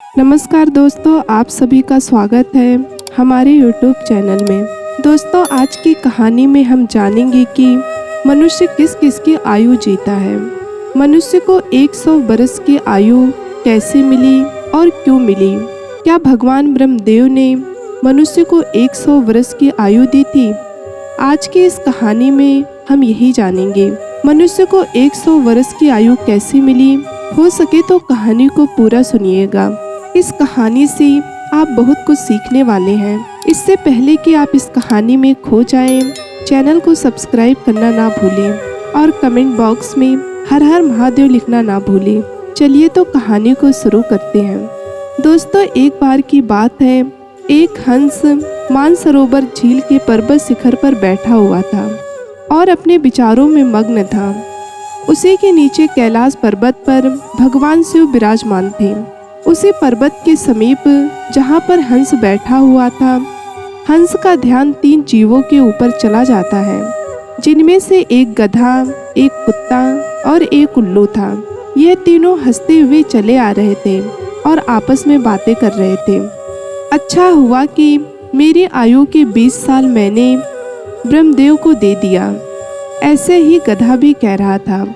नमस्कार दोस्तों, आप सभी का स्वागत है हमारे YouTube चैनल में। दोस्तों, आज की कहानी में हम जानेंगे कि मनुष्य किस किस की आयु जीता है। मनुष्य को 100 बरस की आयु कैसे मिली और क्यों मिली? क्या भगवान ब्रह्मदेव ने मनुष्य को 100 वर्ष की आयु दी थी? आज की इस कहानी में हम यही जानेंगे। मनुष्य को 100 वर्ष की आयु कैसे मिली? हो सके तो कहानी को पूरा सुनिएगा। इस कहानी से आप बहुत कुछ सीखने वाले हैं। इससे पहले कि आप इस कहानी में खो जाएं, चैनल को सब्सक्राइब करना ना भूलें और कमेंट बॉक्स में हर हर महादेव लिखना ना भूलें। चलिए तो कहानी को शुरू करते हैं। दोस्तों, एक बार की बात है, एक हंस मानसरोवर झील के पर्वत शिखर पर बैठा हुआ था और अपने विचारों में मग्न था। उसी के नीचे कैलाश पर्वत पर भगवान शिव विराजमान थे। उसी पर्वत के समीप जहाँ पर हंस बैठा हुआ था, हंस का ध्यान 3 जीवों के ऊपर चला जाता है, जिनमें से एक गधा, एक कुत्ता और एक उल्लू था। यह तीनों हंसते हुए चले आ रहे थे और आपस में बातें कर रहे थे। अच्छा हुआ कि मेरी आयु के 20 साल मैंने ब्रह्मदेव को दे दिया, ऐसे ही गधा भी कह रहा था।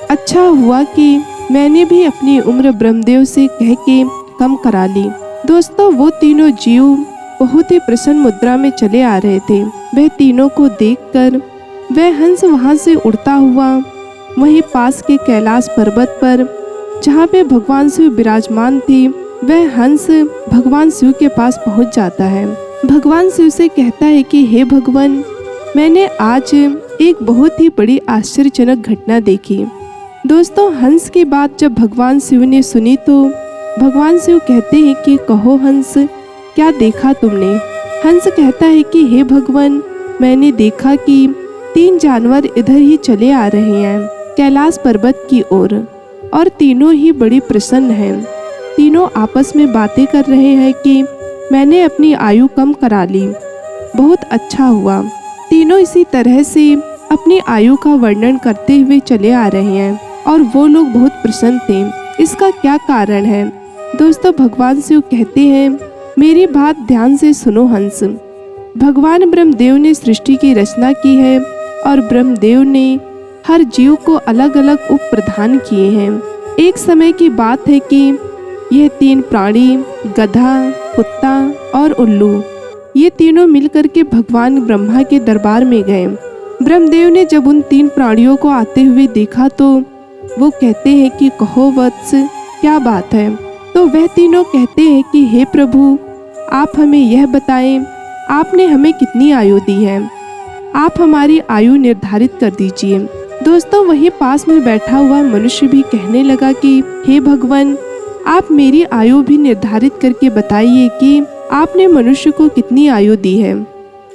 अच्छा हुआ कि मैंने भी अपनी उम्र ब्रह्मदेव से कह के कम करा ली। दोस्तों, वो तीनों जीव बहुत ही प्रसन्न मुद्रा में चले आ रहे थे। वह तीनों को देखकर वह हंस वहां से उड़ता हुआ वहीं पास के कैलाश पर्वत पर जहाँ पे भगवान शिव विराजमान थे, वह हंस भगवान शिव के पास पहुँच जाता है। भगवान शिव से कहता है कि हे भगवान, मैंने आज एक बहुत ही बड़ी आश्चर्यजनक घटना देखी। दोस्तों, हंस की बात जब भगवान शिव ने सुनी तो भगवान शिव कहते हैं कि कहो हंस, क्या देखा तुमने? हंस कहता है कि हे भगवान, मैंने देखा कि 3 जानवर इधर ही चले आ रहे हैं कैलाश पर्वत की ओर और तीनों ही बड़ी प्रसन्न हैं। तीनों आपस में बातें कर रहे हैं कि मैंने अपनी आयु कम करा ली, बहुत अच्छा हुआ। तीनों इसी तरह से अपनी आयु का वर्णन करते हुए चले आ रहे हैं और वो लोग बहुत प्रसन्न थे। इसका क्या कारण है? दोस्तों, भगवान शिव कहते हैं, मेरी बात ध्यान से सुनो हंस। भगवान ब्रह्मदेव ने सृष्टि की रचना की है और ब्रह्मदेव ने हर जीव को अलग अलग उप प्रदान किए हैं। एक समय की बात है कि यह 3 प्राणी, गधा, कुत्ता और उल्लू, ये तीनों मिलकर के भगवान ब्रह्मा के दरबार में गए। ब्रह्मदेव ने जब उन 3 प्राणियों को आते हुए देखा तो वो कहते हैं कि कहो वत्स, क्या बात है? तो वह तीनों कहते हैं कि हे प्रभु, आप हमें यह बताएं, आपने हमें कितनी आयु दी है? आप हमारी आयु निर्धारित कर दीजिए। दोस्तों, वहीं पास में बैठा हुआ मनुष्य भी कहने लगा कि हे भगवान, आप मेरी आयु भी निर्धारित करके बताइए कि आपने मनुष्य को कितनी आयु दी है।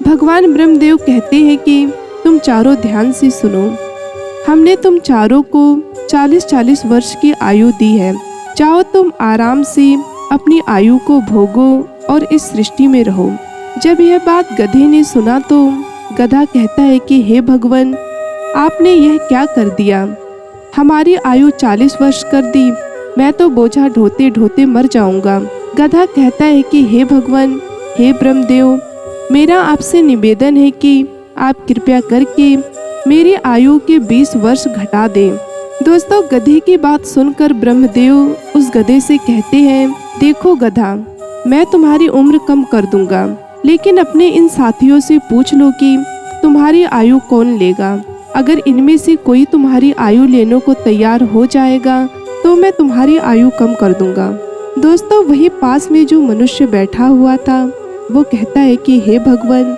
भगवान ब्रह्मदेव कहते हैं कि तुम चारों ध्यान से सुनो, हमने तुम चारों को 40-40 वर्ष की आयु दी है। चाहो तुम आराम से अपनी आयु को भोगो और इस सृष्टि में रहो। जब यह बात गधे ने सुना तो गधा कहता है कि हे भगवान, आपने यह क्या कर दिया? हमारी आयु 40 वर्ष कर दी, मैं तो बोझा ढोते ढोते मर जाऊंगा। गधा कहता है कि हे भगवान, हे ब्रह्मदेव, मेरा आपसे निवेदन है कि आप कृपया करके मेरी आयु के 20 वर्ष घटा दें। दोस्तों, गधे की बात सुनकर ब्रह्मदेव उस गधे से कहते हैं, देखो गधा, मैं तुम्हारी उम्र कम कर दूंगा, लेकिन अपने इन साथियों से पूछ लो कि तुम्हारी आयु कौन लेगा। अगर इनमें से कोई तुम्हारी आयु लेने को तैयार हो जाएगा तो मैं तुम्हारी आयु कम कर दूंगा। दोस्तों, वही पास में जो मनुष्य बैठा हुआ था वो कहता है कि हे भगवान,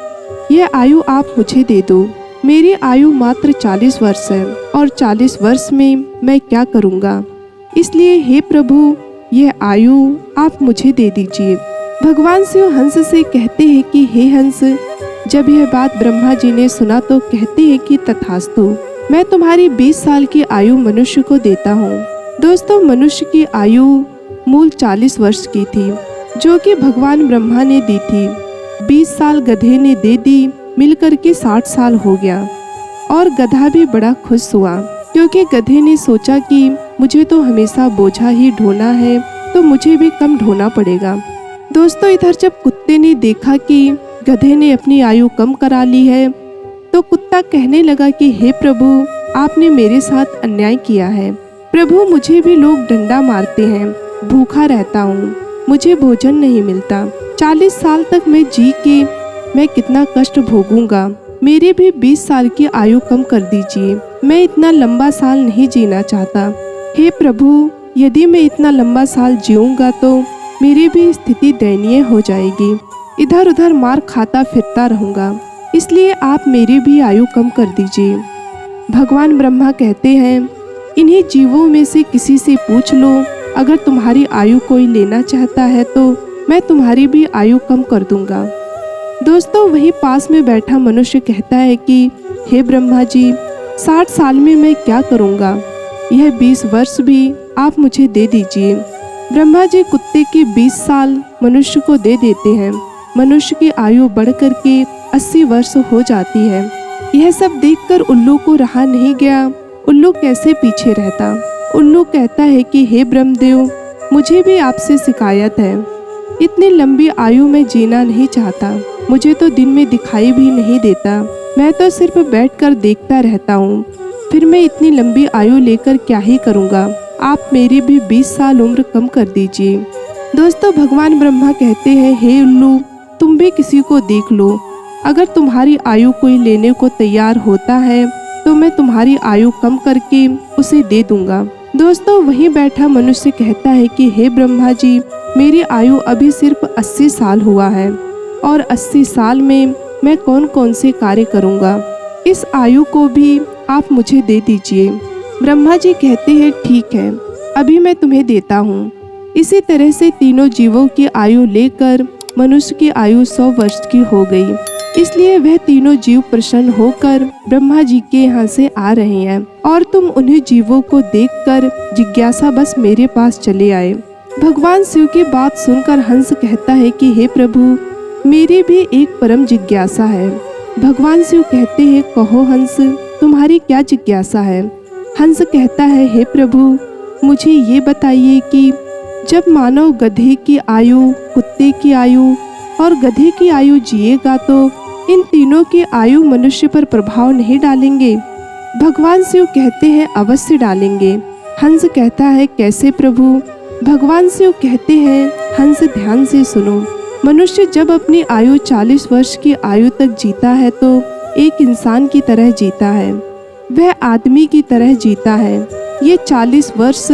यह आयु आप मुझे दे दो। मेरी आयु मात्र 40 वर्ष है और 40 वर्ष में मैं क्या करूंगा? इसलिए हे प्रभु, यह आयु आप मुझे दे दीजिए। भगवान शिव हंस से कहते हैं कि हे हंस, जब यह बात ब्रह्मा जी ने सुना तो कहते हैं कि तथास्तु, मैं तुम्हारी 20 साल की आयु मनुष्य को देता हूँ। दोस्तों, मनुष्य की आयु मूल 40 वर्ष की थी, जो कि भगवान ब्रह्मा ने दी थी। 20 साल गधे ने दे दी, मिलकर के 60 साल हो गया और गधा भी बड़ा खुश हुआ, क्योंकि गधे ने सोचा कि मुझे तो हमेशा बोझा ही ढोना है, तो तो मुझे भी कम ढोना पड़ेगा। दोस्तों, इधर जब कुत्ते ने देखा कि गधे ने अपनी आयु कम करा ली है, तो कुत्ता कहने लगा कि हे प्रभु, आपने मेरे साथ अन्याय किया है। प्रभु, मुझे भी लोग डंडा मारते हैं, भूखा रहता हूँ, मुझे भोजन नहीं मिलता। 40 साल तक मैं जी के मैं कितना कष्ट भोगूंगा। मेरी भी 20 साल की आयु कम कर दीजिए। मैं इतना लंबा साल नहीं जीना चाहता। हे प्रभु, यदि मैं इतना लंबा साल जीऊंगा तो मेरी भी स्थिति दयनीय हो जाएगी। इधर उधर मार खाता फिरता रहूंगा, इसलिए आप मेरी भी आयु कम कर दीजिए। भगवान ब्रह्मा कहते हैं, इन्हीं जीवों में से किसी से पूछ लो, अगर तुम्हारी आयु कोई लेना चाहता है तो मैं तुम्हारी भी आयु कम कर दूंगा। दोस्तों, वहीं पास में बैठा मनुष्य कहता है कि हे ब्रह्मा जी, 60 साल में मैं क्या करूंगा? यह 20 वर्ष भी आप मुझे दे दीजिए। ब्रह्मा जी कुत्ते के 20 साल मनुष्य को दे देते हैं। मनुष्य की आयु बढ़कर के 80 वर्ष हो जाती है। यह सब देखकर उल्लू को रहा नहीं गया। उल्लू कैसे पीछे रहता। उल्लू कहता है कि हे ब्रह्मदेव, मुझे भी आपसे शिकायत है। इतनी लंबी आयु में जीना नहीं चाहता। मुझे तो दिन में दिखाई भी नहीं देता। मैं तो सिर्फ बैठकर देखता रहता हूँ। फिर मैं इतनी लंबी आयु लेकर क्या ही करूँगा। आप मेरी भी 20 साल उम्र कम कर दीजिए। दोस्तों, भगवान ब्रह्मा कहते हैं, हे उल्लू, तुम भी किसी को देख लो। अगर तुम्हारी आयु कोई लेने को तैयार होता है तो मैं तुम्हारी आयु कम करके उसे दे दूंगा। दोस्तों, वहीं बैठा मनुष्य कहता है कि हे ब्रह्मा जी, मेरी आयु अभी सिर्फ 80 साल हुआ है और 80 साल में मैं कौन कौन से कार्य करूंगा। इस आयु को भी आप मुझे दे दीजिए। ब्रह्मा जी कहते हैं, ठीक है, अभी मैं तुम्हें देता हूँ। इसी तरह से तीनों जीवों की आयु लेकर मनुष्य की आयु 100 वर्ष की हो गई। इसलिए वह तीनों जीव प्रसन्न होकर ब्रह्मा जी के यहाँ से आ रहे हैं और तुम उन्हीं जीवों को देखकर जिज्ञासा बस मेरे पास चले आए। भगवान शिव की बात सुनकर हंस कहता है कि हे प्रभु, मेरी भी एक परम जिज्ञासा है। भगवान शिव कहते हैं, कहो हंस, तुम्हारी क्या जिज्ञासा है? हंस कहता है, हे प्रभु, मुझे ये बताइए कि जब मानव गधे की आयु, कुत्ते की आयु और गधे की आयु जिएगा तो इन तीनों की आयु मनुष्य पर प्रभाव नहीं डालेंगे? भगवान शिव कहते हैं, अवश्य डालेंगे। हंस कहता है, कैसे प्रभु? भगवान शिव कहते हैं, हंस ध्यान से सुनो। मनुष्य जब अपनी आयु 40 वर्ष की आयु तक जीता है तो एक इंसान की तरह जीता है। वह आदमी की तरह जीता है। ये 40 वर्ष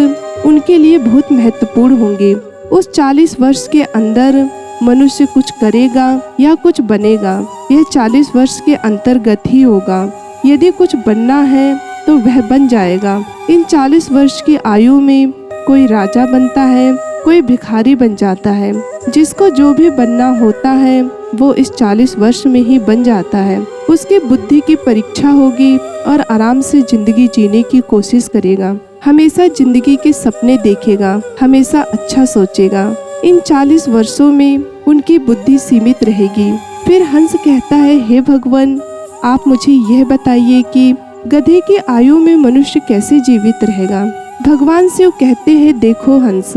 उनके लिए बहुत महत्वपूर्ण होंगे। उस 40 वर्ष के अंदर मनुष्य कुछ करेगा या कुछ बनेगा, यह 40 वर्ष के अंतर्गत ही होगा। यदि कुछ बनना है तो वह बन जाएगा। इन 40 वर्ष की आयु में कोई राजा बनता है, कोई भिखारी बन जाता है। जिसको जो भी बनना होता है वो इस 40 वर्ष में ही बन जाता है। उसकी बुद्धि की परीक्षा होगी और आराम से जिंदगी जीने की कोशिश करेगा। हमेशा जिंदगी के सपने देखेगा, हमेशा अच्छा सोचेगा। इन 40 वर्षों में उनकी बुद्धि सीमित रहेगी। फिर हंस कहता है, हे भगवान, आप मुझे यह बताइए कि गधे की आयु में मनुष्य कैसे जीवित रहेगा? भगवान शिव कहते हैं, देखो हंस,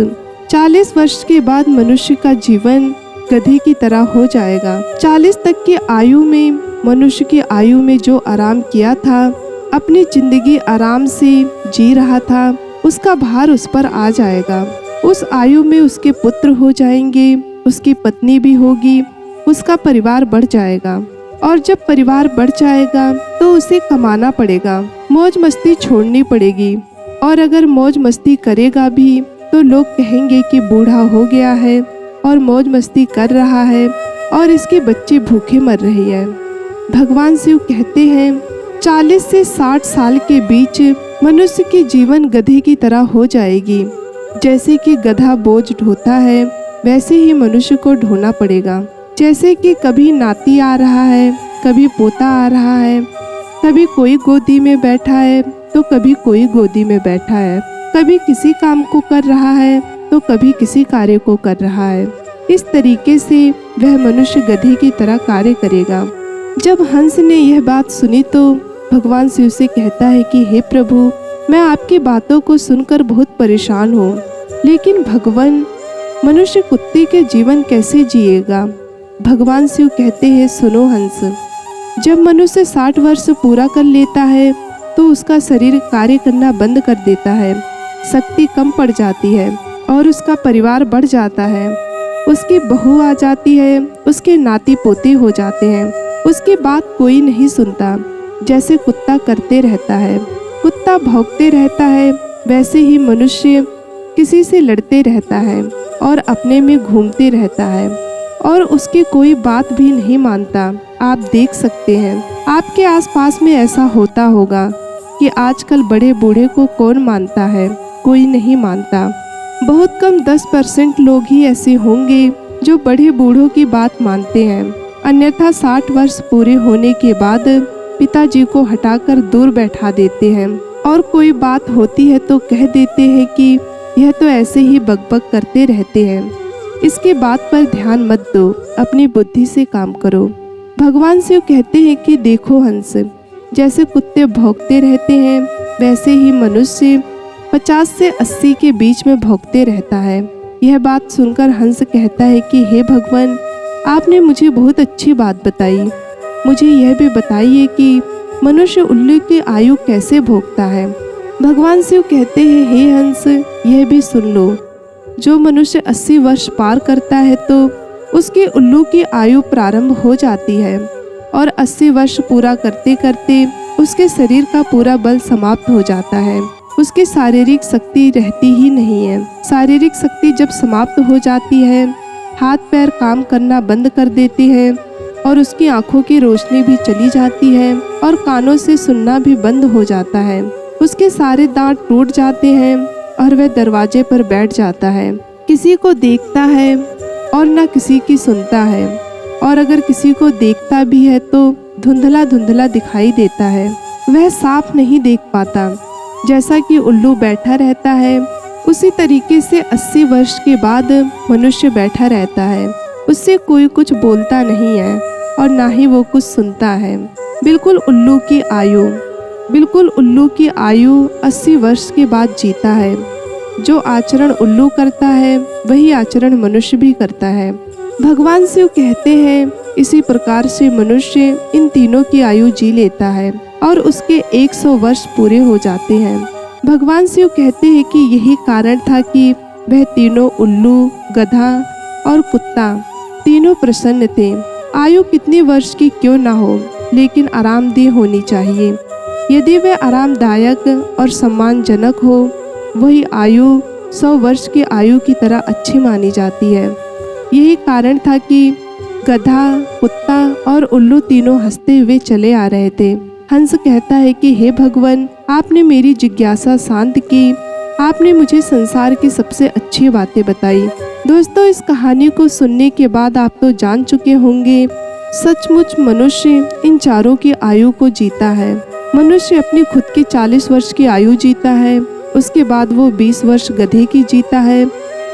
40 वर्ष के बाद मनुष्य का जीवन गधे की तरह हो जाएगा। 40 तक की आयु में मनुष्य की आयु में जो आराम किया था, अपनी जिंदगी आराम से जी रहा था, उसका भार उस पर आ जाएगा। उस आयु में उसके पुत्र हो जाएंगे, उसकी पत्नी भी होगी, उसका परिवार बढ़ जाएगा। और जब परिवार बढ़ जाएगा तो उसे कमाना पड़ेगा, मौज मस्ती छोड़नी पड़ेगी। और अगर मौज मस्ती करेगा भी तो लोग कहेंगे कि बूढ़ा हो गया है और मौज मस्ती कर रहा है और इसके बच्चे भूखे मर रहे हैं। भगवान शिव कहते हैं, 40 से 60 साल के बीच मनुष्य की जीवन गधे की तरह हो जाएगी। जैसे कि गधा बोझ ढोता है, वैसे ही मनुष्य को ढोना पड़ेगा। जैसे कि कभी नाती आ रहा है, कभी पोता आ रहा है, कभी कोई गोदी में बैठा है तो कभी कोई गोदी में बैठा है, कभी किसी काम को कर रहा है तो कभी किसी कार्य को कर रहा है। इस तरीके से वह मनुष्य गधे की तरह कार्य करेगा। जब हंस ने यह बात सुनी तो भगवान शिव से कहता है कि हे प्रभु, मैं आपकी बातों को सुनकर बहुत परेशान हूँ, लेकिन भगवान मनुष्य कुत्ते के जीवन कैसे जिएगा? भगवान शिव कहते हैं, सुनो हंस, जब मनुष्य 60 वर्ष पूरा कर लेता है तो उसका शरीर कार्य करना बंद कर देता है, शक्ति कम पड़ जाती है और उसका परिवार बढ़ जाता है। उसकी बहू आ जाती है, उसके नाती पोते हो जाते हैं, उसकी बात कोई नहीं सुनता। जैसे कुत्ता करते रहता है, कुत्ता भौंकते रहता है, वैसे ही मनुष्य किसी से लड़ते रहता है और अपने में घूमते रहता है और उसकी कोई बात भी नहीं मानता। आप देख सकते हैं, आपके आसपास में ऐसा होता होगा कि आजकल बड़े बूढ़े को कौन मानता है? कोई नहीं मानता। बहुत कम 10% लोग ही ऐसे होंगे जो बड़े बूढ़ों की बात मानते हैं, अन्यथा 60 वर्ष पूरे होने के बाद पिताजी को हटाकर दूर बैठा देते हैं और कोई बात होती है तो कह देते हैं कि यह तो ऐसे ही बकबक करते रहते हैं। इसकी बात पर ध्यान मत दो, अपनी बुद्धि से काम करो। भगवान शिव कहते हैं कि देखो हंस, जैसे कुत्ते भौंकते रहते हैं वैसे ही मनुष्य 50 से 80 के बीच में भौंकते रहता है। यह बात सुनकर हंस कहता है कि हे भगवान, आपने मुझे बहुत अच्छी बात बताई। मुझे यह भी बताइए कि मनुष्य उल्लू की आयु कैसे भोगता है? भगवान शिव कहते हैं, हे हंस, यह भी सुन लो। जो मनुष्य 80 वर्ष पार करता है तो उसकी उल्लू की आयु प्रारंभ हो जाती है और 80 वर्ष पूरा करते करते उसके शरीर का पूरा बल समाप्त हो जाता है। उसकी शारीरिक शक्ति रहती ही नहीं है। शारीरिक शक्ति जब समाप्त हो जाती है, हाथ पैर काम करना बंद कर देते हैं और उसकी आंखों की रोशनी भी चली जाती है और कानों से सुनना भी बंद हो जाता है। उसके सारे दांत टूट जाते हैं और वह दरवाजे पर बैठ जाता है। किसी को देखता है और न किसी की सुनता है, और अगर किसी को देखता भी है तो धुंधला धुंधला दिखाई देता है। वह साफ नहीं देख पाता। जैसा कि उल्लू बैठा रहता है, उसी तरीके से 80 वर्ष के बाद मनुष्य बैठा रहता है। उससे कोई कुछ बोलता नहीं है और ना ही वो कुछ सुनता है। बिल्कुल उल्लू की आयु 80 वर्ष के बाद जीता है। जो आचरण उल्लू करता है वही आचरण मनुष्य भी करता है। भगवान शिव कहते हैं, इसी प्रकार से मनुष्य इन तीनों की आयु जी लेता है और उसके 100 वर्ष पूरे हो जाते हैं। भगवान शिव कहते हैं कि यही कारण था कि वह तीनों उल्लू, गधा और कुत्ता तीनों प्रसन्न थे। आयु कितनी वर्ष की क्यों ना हो, लेकिन आरामदेह होनी चाहिए। यदि वह आरामदायक और सम्मानजनक हो, वही आयु 100 वर्ष की आयु की तरह अच्छी मानी जाती है। यही कारण था कि गधा, कुत्ता और उल्लू तीनों हंसते हुए चले आ रहे थे। हंस कहता है कि हे भगवान, आपने मेरी जिज्ञासा शांत की। आपने मुझे संसार की सबसे अच्छी बातें बताई। दोस्तों, इस कहानी को सुनने के बाद आप तो जान चुके होंगे, सचमुच मनुष्य इन चारों की आयु को जीता है। मनुष्य अपनी खुद की 40 वर्ष की आयु जीता है, उसके बाद वो 20 वर्ष गधे की जीता है,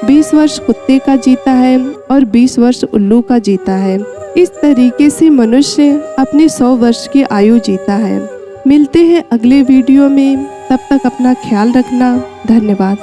20 वर्ष कुत्ते का जीता है और 20 वर्ष उल्लू का जीता है। इस तरीके से मनुष्य अपनी 100 वर्ष की आयु जीता है। मिलते हैं अगले वीडियो में, तब तक अपना ख्याल रखना। धन्यवाद।